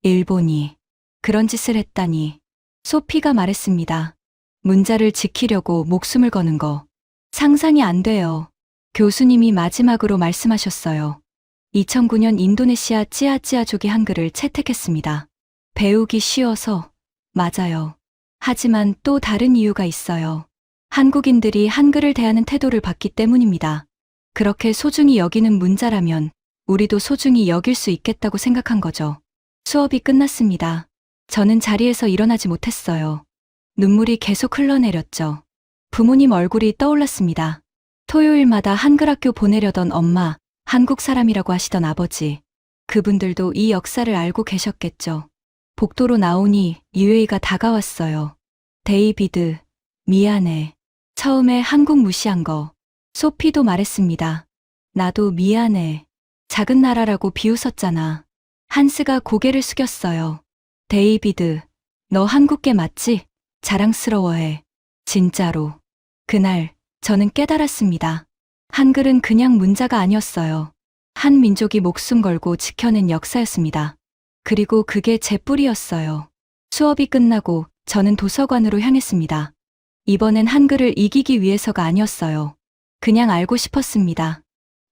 일본이 그런 짓을 했다니. 소피가 말했습니다. 문자를 지키려고 목숨을 거는 거. 상상이 안 돼요. 교수님이 마지막으로 말씀하셨어요. 2009년 인도네시아 찌아찌아족이 한글을 채택했습니다. 배우기 쉬워서. 맞아요. 하지만 또 다른 이유가 있어요. 한국인들이 한글을 대하는 태도를 봤기 때문입니다. 그렇게 소중히 여기는 문자라면 우리도 소중히 여길 수 있겠다고 생각한 거죠. 수업이 끝났습니다. 저는 자리에서 일어나지 못했어요. 눈물이 계속 흘러내렸죠. 부모님 얼굴이 떠올랐습니다. 토요일마다 한글 학교 보내려던 엄마, 한국 사람이라고 하시던 아버지. 그분들도 이 역사를 알고 계셨겠죠. 복도로 나오니 유에이가 다가왔어요. 데이비드, 미안해. 처음에 한국 무시한 거. 소피도 말했습니다. 나도 미안해. 작은 나라라고 비웃었잖아. 한스가 고개를 숙였어요. 데이비드, 너 한국계 맞지? 자랑스러워해. 진짜로. 그날 저는 깨달았습니다. 한글은 그냥 문자가 아니었어요. 한 민족이 목숨 걸고 지켜낸 역사였습니다. 그리고 그게 제 뿌리였어요. 수업이 끝나고 저는 도서관으로 향했습니다. 이번엔 한글을 이기기 위해서가 아니었어요. 그냥 알고 싶었습니다.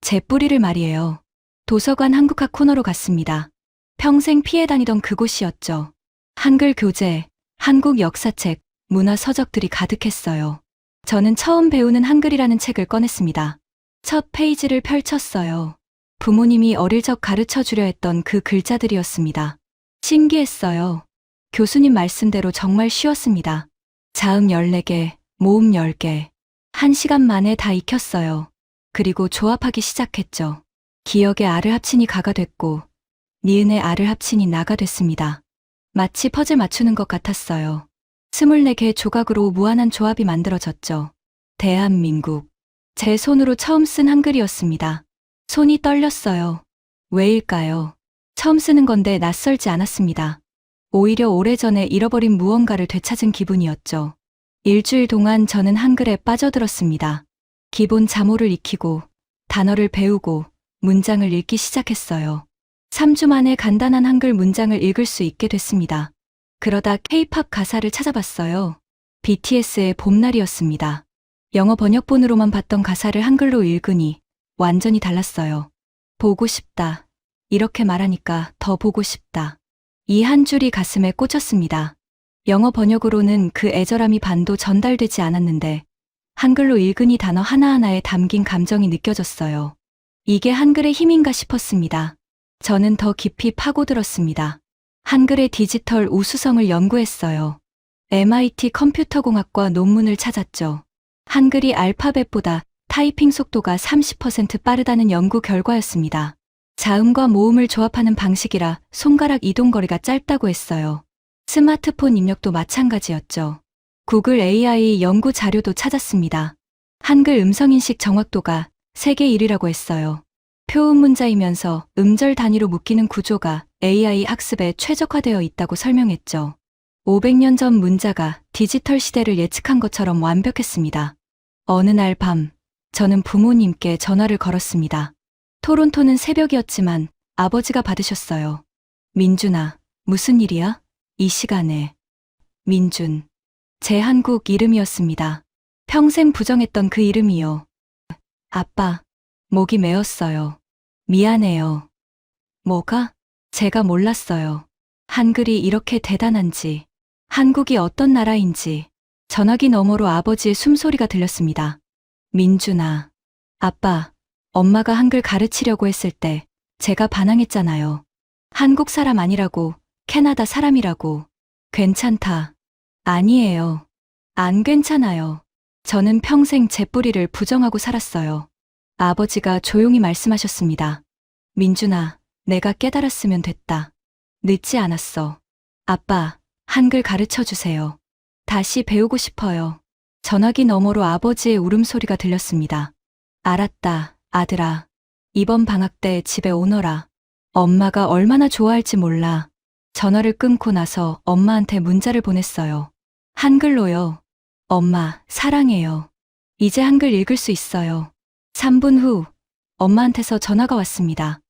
제 뿌리를 말이에요. 도서관 한국학 코너로 갔습니다. 평생 피해 다니던 그곳이었죠. 한글 교재, 한국 역사책, 문화 서적들이 가득했어요. 저는 처음 배우는 한글이라는 책을 꺼냈습니다. 첫 페이지를 펼쳤어요. 부모님이 어릴 적 가르쳐 주려 했던 그 글자들이었습니다. 신기했어요. 교수님 말씀대로 정말 쉬웠습니다. 자음 14개, 모음 10개. 1시간 만에 다 익혔어요. 그리고 조합하기 시작했죠. 기역의 아를 합치니 가가 됐고, 니은의 아를 합치니 나가 됐습니다. 마치 퍼즐 맞추는 것 같았어요. 24개 조각으로 무한한 조합이 만들어졌죠. 대한민국. 제 손으로 처음 쓴 한글이었습니다. 손이 떨렸어요. 왜일까요? 처음 쓰는 건데 낯설지 않았습니다. 오히려 오래전에 잃어버린 무언가를 되찾은 기분이었죠. 일주일 동안 저는 한글에 빠져들었습니다. 기본 자모를 익히고, 단어를 배우고, 문장을 읽기 시작했어요. 3주 만에 간단한 한글 문장을 읽을 수 있게 됐습니다. 그러다 K-팝 가사를 찾아봤어요. BTS의 봄날이었습니다. 영어 번역본으로만 봤던 가사를 한글로 읽으니 완전히 달랐어요. 보고 싶다. 이렇게 말하니까 더 보고 싶다. 이 한 줄이 가슴에 꽂혔습니다. 영어 번역으로는 그 애절함이 반도 전달되지 않았는데 한글로 읽으니 단어 하나하나에 담긴 감정이 느껴졌어요. 이게 한글의 힘인가 싶었습니다. 저는 더 깊이 파고들었습니다. 한글의 디지털 우수성을 연구했어요. MIT 컴퓨터공학과 논문을 찾았죠. 한글이 알파벳보다 타이핑 속도가 30% 빠르다는 연구 결과였습니다. 자음과 모음을 조합하는 방식이라 손가락 이동 거리가 짧다고 했어요. 스마트폰 입력도 마찬가지였죠. 구글 AI 연구 자료도 찾았습니다. 한글 음성인식 정확도가 세계 1위라고 했어요. 표음 문자이면서 음절 단위로 묶이는 구조가 AI 학습에 최적화되어 있다고 설명했죠. 500년 전 문자가 디지털 시대를 예측한 것처럼 완벽했습니다. 어느 날 밤, 저는 부모님께 전화를 걸었습니다. 토론토는 새벽이었지만 아버지가 받으셨어요. 민준아, 무슨 일이야? 이 시간에. 민준. 제 한국 이름이었습니다. 평생 부정했던 그 이름이요. 아빠, 목이 메었어요. 미안해요. 뭐가? 제가 몰랐어요. 한글이 이렇게 대단한지, 한국이 어떤 나라인지. 전화기 너머로 아버지의 숨소리가 들렸습니다. 민준아. 아빠, 엄마가 한글 가르치려고 했을 때 제가 반항했잖아요. 한국 사람 아니라고, 캐나다 사람이라고. 괜찮다. 아니에요. 안 괜찮아요. 저는 평생 제 뿌리를 부정하고 살았어요. 아버지가 조용히 말씀하셨습니다. 민준아, 내가 깨달았으면 됐다. 늦지 않았어. 아빠, 한글 가르쳐 주세요. 다시 배우고 싶어요. 전화기 너머로 아버지의 울음소리가 들렸습니다. 알았다, 아들아. 이번 방학 때 집에 오너라. 엄마가 얼마나 좋아할지 몰라. 전화를 끊고 나서 엄마한테 문자를 보냈어요. 한글로요. 엄마, 사랑해요. 이제 한글 읽을 수 있어요. 3분 후, 엄마한테서 전화가 왔습니다.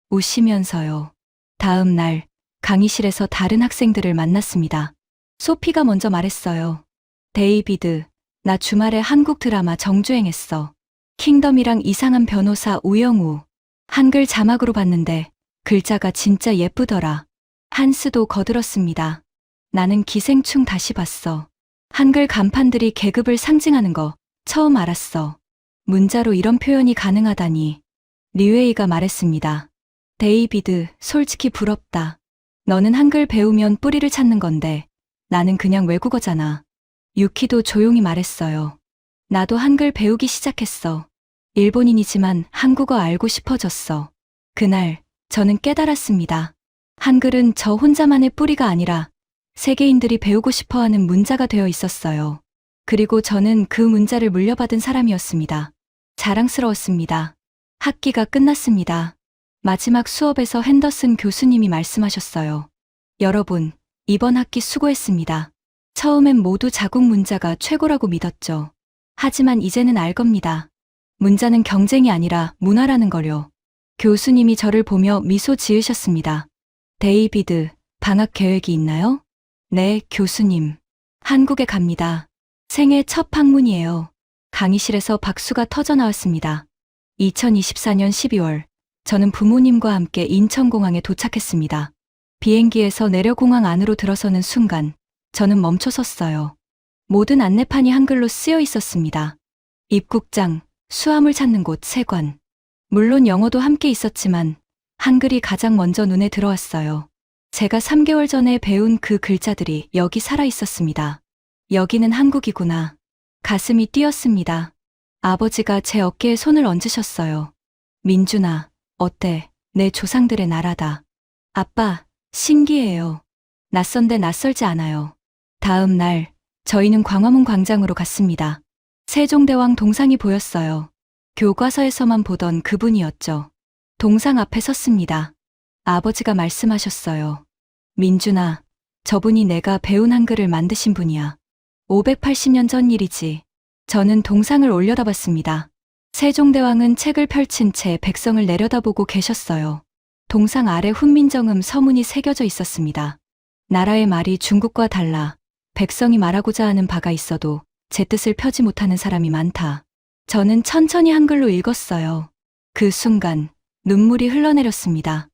우시면서요. 다음 날, 강의실에서 다른 학생들을 만났습니다. 소피가 먼저 말했어요. 데이비드, 나 주말에 한국 드라마 정주행했어. 킹덤이랑 이상한 변호사 우영우. 한글 자막으로 봤는데 글자가 진짜 예쁘더라. 한스도 거들었습니다. 나는 기생충 다시 봤어. 한글 간판들이 계급을 상징하는 거 처음 알았어. 문자로 이런 표현이 가능하다니. 리웨이가 말했습니다. 데이비드, 솔직히 부럽다. 너는 한글 배우면 뿌리를 찾는 건데 나는 그냥 외국어잖아. 유키도 조용히 말했어요. 나도 한글 배우기 시작했어. 일본인이지만 한국어 알고 싶어졌어. 그날 저는 깨달았습니다. 한글은 저 혼자만의 뿌리가 아니라 세계인들이 배우고 싶어하는 문자가 되어 있었어요. 그리고 저는 그 문자를 물려받은 사람이었습니다. 자랑스러웠습니다. 학기가 끝났습니다. 마지막 수업에서 핸더슨 교수님이 말씀하셨어요. 여러분, 이번 학기 수고했습니다. 처음엔 모두 자국 문자가 최고라고 믿었죠. 하지만 이제는 알 겁니다. 문자는 경쟁이 아니라 문화라는 걸요. 교수님이 저를 보며 미소 지으셨습니다. 데이비드, 방학 계획이 있나요? 네, 교수님. 한국에 갑니다. 생애 첫 방문이에요. 강의실에서 박수가 터져 나왔습니다. 2024년 12월, 저는 부모님과 함께 인천공항에 도착했습니다. 비행기에서 내려 공항 안으로 들어서는 순간, 저는 멈춰 섰어요. 모든 안내판이 한글로 쓰여 있었습니다. 입국장, 수화물 찾는 곳 3관. 물론 영어도 함께 있었지만, 한글이 가장 먼저 눈에 들어왔어요. 제가 3개월 전에 배운 그 글자들이 여기 살아 있었습니다. 여기는 한국이구나. 가슴이 뛰었습니다. 아버지가 제 어깨에 손을 얹으셨어요. 민준아, 어때? 내 조상들의 나라다. 아빠, 신기해요. 낯선데 낯설지 않아요. 다음 날, 저희는 광화문 광장으로 갔습니다. 세종대왕 동상이 보였어요. 교과서에서만 보던 그분이었죠. 동상 앞에 섰습니다. 아버지가 말씀하셨어요. 민준아, 저분이 내가 배운 한글을 만드신 분이야. 580년 전 일이지. 저는 동상을 올려다봤습니다. 세종대왕은 책을 펼친 채 백성을 내려다보고 계셨어요. 동상 아래 훈민정음 서문이 새겨져 있었습니다. 나라의 말이 중국과 달라 백성이 말하고자 하는 바가 있어도 제 뜻을 펴지 못하는 사람이 많다. 저는 천천히 한글로 읽었어요. 그 순간 눈물이 흘러내렸습니다.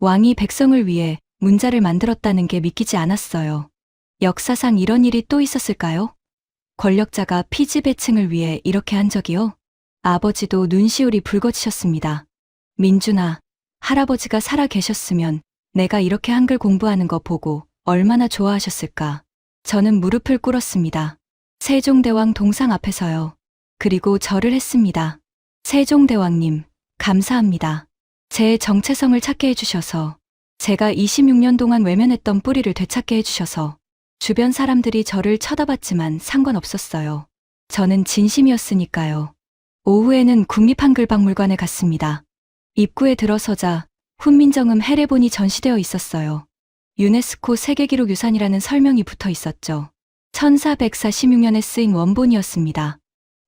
왕이 백성을 위해 문자를 만들었다는 게 믿기지 않았어요. 역사상 이런 일이 또 있었을까요? 권력자가 피지배층을 위해 이렇게 한 적이요? 아버지도 눈시울이 붉어지셨습니다. 민준아, 할아버지가 살아 계셨으면 내가 이렇게 한글 공부하는 거 보고 얼마나 좋아하셨을까. 저는 무릎을 꿇었습니다. 세종대왕 동상 앞에서요. 그리고 절을 했습니다. 세종대왕님, 감사합니다. 제 정체성을 찾게 해주셔서, 제가 26년 동안 외면했던 뿌리를 되찾게 해주셔서, 주변 사람들이 저를 쳐다봤지만 상관없었어요. 저는 진심이었으니까요. 오후에는 국립한글박물관에 갔습니다. 입구에 들어서자 훈민정음 헤레본이 전시되어 있었어요. 유네스코 세계기록유산이라는 설명이 붙어 있었죠. 1446년에 쓰인 원본이었습니다.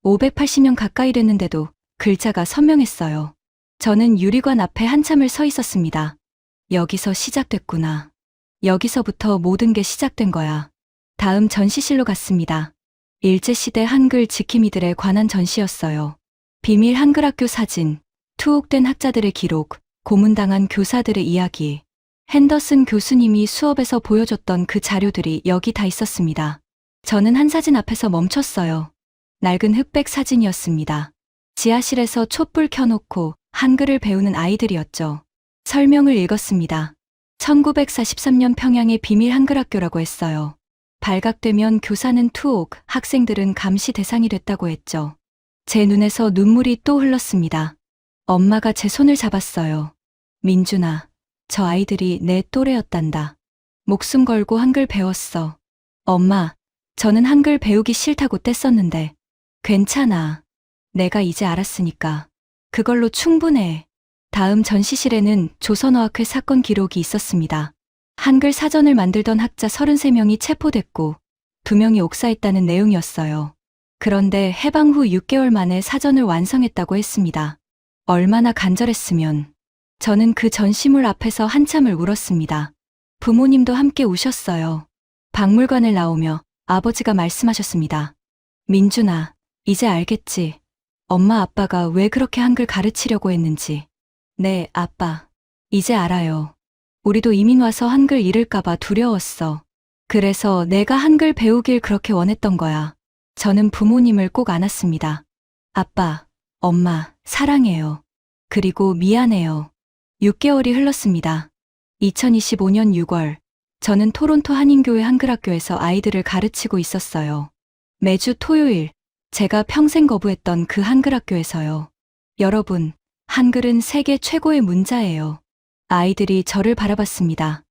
580년 가까이 됐는데도 글자가 선명했어요. 저는 유리관 앞에 한참을 서 있었습니다. 여기서 시작됐구나. 여기서부터 모든 게 시작된 거야. 다음 전시실로 갔습니다. 일제시대 한글 지킴이들에 관한 전시였어요. 비밀 한글학교 사진, 투옥된 학자들의 기록, 고문당한 교사들의 이야기. 핸더슨 교수님이 수업에서 보여줬던 그 자료들이 여기 다 있었습니다. 저는 한 사진 앞에서 멈췄어요. 낡은 흑백 사진이었습니다. 지하실에서 촛불 켜놓고 한글을 배우는 아이들이었죠. 설명을 읽었습니다. 1943년 평양의 비밀 한글학교라고 했어요. 발각되면 교사는 투옥, 학생들은 감시 대상이 됐다고 했죠. 제 눈에서 눈물이 또 흘렀습니다. 엄마가 제 손을 잡았어요. 민준아, 저 아이들이 내 또래였단다. 목숨 걸고 한글 배웠어. 엄마, 저는 한글 배우기 싫다고 뗐었는데. 괜찮아. 내가 이제 알았으니까. 그걸로 충분해. 다음 전시실에는 조선어학회 사건 기록이 있었습니다. 한글 사전을 만들던 학자 33명이 체포됐고 2명이 옥사했다는 내용이었어요. 그런데 해방 후 6개월 만에 사전을 완성했다고 했습니다. 얼마나 간절했으면. 저는 그 전시물 앞에서 한참을 울었습니다. 부모님도 함께 우셨어요. 박물관을 나오며 아버지가 말씀하셨습니다. 민준아, 이제 알겠지. 엄마 아빠가 왜 그렇게 한글 가르치려고 했는지. 네, 아빠. 이제 알아요. 우리도 이민 와서 한글 잃을까봐 두려웠어. 그래서 내가 한글 배우길 그렇게 원했던 거야. 저는 부모님을 꼭 안았습니다. 아빠, 엄마, 사랑해요. 그리고 미안해요. 6개월이 흘렀습니다. 2025년 6월, 저는 토론토 한인교회 한글학교에서 아이들을 가르치고 있었어요. 매주 토요일, 제가 평생 거부했던 그 한글학교에서요. 여러분, 한글은 세계 최고의 문자예요. 아이들이 저를 바라봤습니다.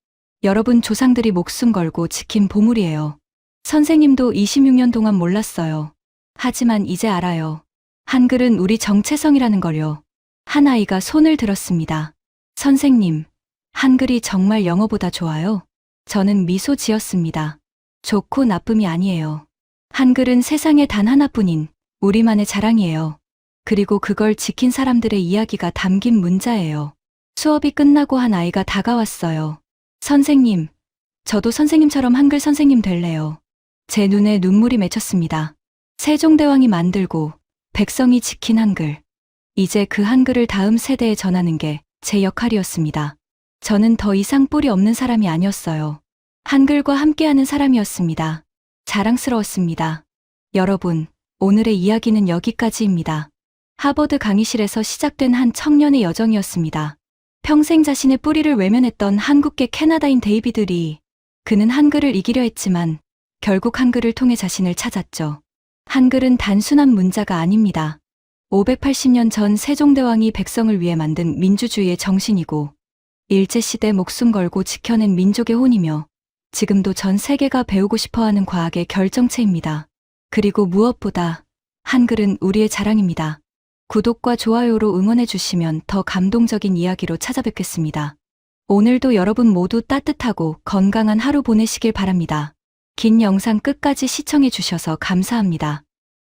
여러분 조상들이 목숨 걸고 지킨 보물이에요. 선생님도 26년 동안 몰랐어요. 하지만 이제 알아요. 한글은 우리 정체성이라는 걸요. 한 아이가 손을 들었습니다. 선생님, 한글이 정말 영어보다 좋아요? 저는 미소 지었습니다. 좋고 나쁨이 아니에요. 한글은 세상에 단 하나뿐인 우리만의 자랑이에요. 그리고 그걸 지킨 사람들의 이야기가 담긴 문자예요. 수업이 끝나고 한 아이가 다가왔어요. 선생님, 저도 선생님처럼 한글 선생님 될래요. 제 눈에 눈물이 맺혔습니다. 세종대왕이 만들고 백성이 지킨 한글. 이제 그 한글을 다음 세대에 전하는 게 제 역할이었습니다. 저는 더 이상 뿌리 없는 사람이 아니었어요. 한글과 함께하는 사람이었습니다. 자랑스러웠습니다. 여러분, 오늘의 이야기는 여기까지입니다. 하버드 강의실에서 시작된 한 청년의 여정이었습니다. 평생 자신의 뿌리를 외면했던 한국계 캐나다인 데이비드 리. 그는 한글을 이기려 했지만 결국 한글을 통해 자신을 찾았죠. 한글은 단순한 문자가 아닙니다. 580년 전 세종대왕이 백성을 위해 만든 민주주의의 정신이고 일제시대 목숨 걸고 지켜낸 민족의 혼이며 지금도 전 세계가 배우고 싶어하는 과학의 결정체입니다. 그리고 무엇보다 한글은 우리의 자랑입니다. 구독과 좋아요로 응원해 주시면 더 감동적인 이야기로 찾아뵙겠습니다. 오늘도 여러분 모두 따뜻하고 건강한 하루 보내시길 바랍니다. 긴 영상 끝까지 시청해 주셔서 감사합니다.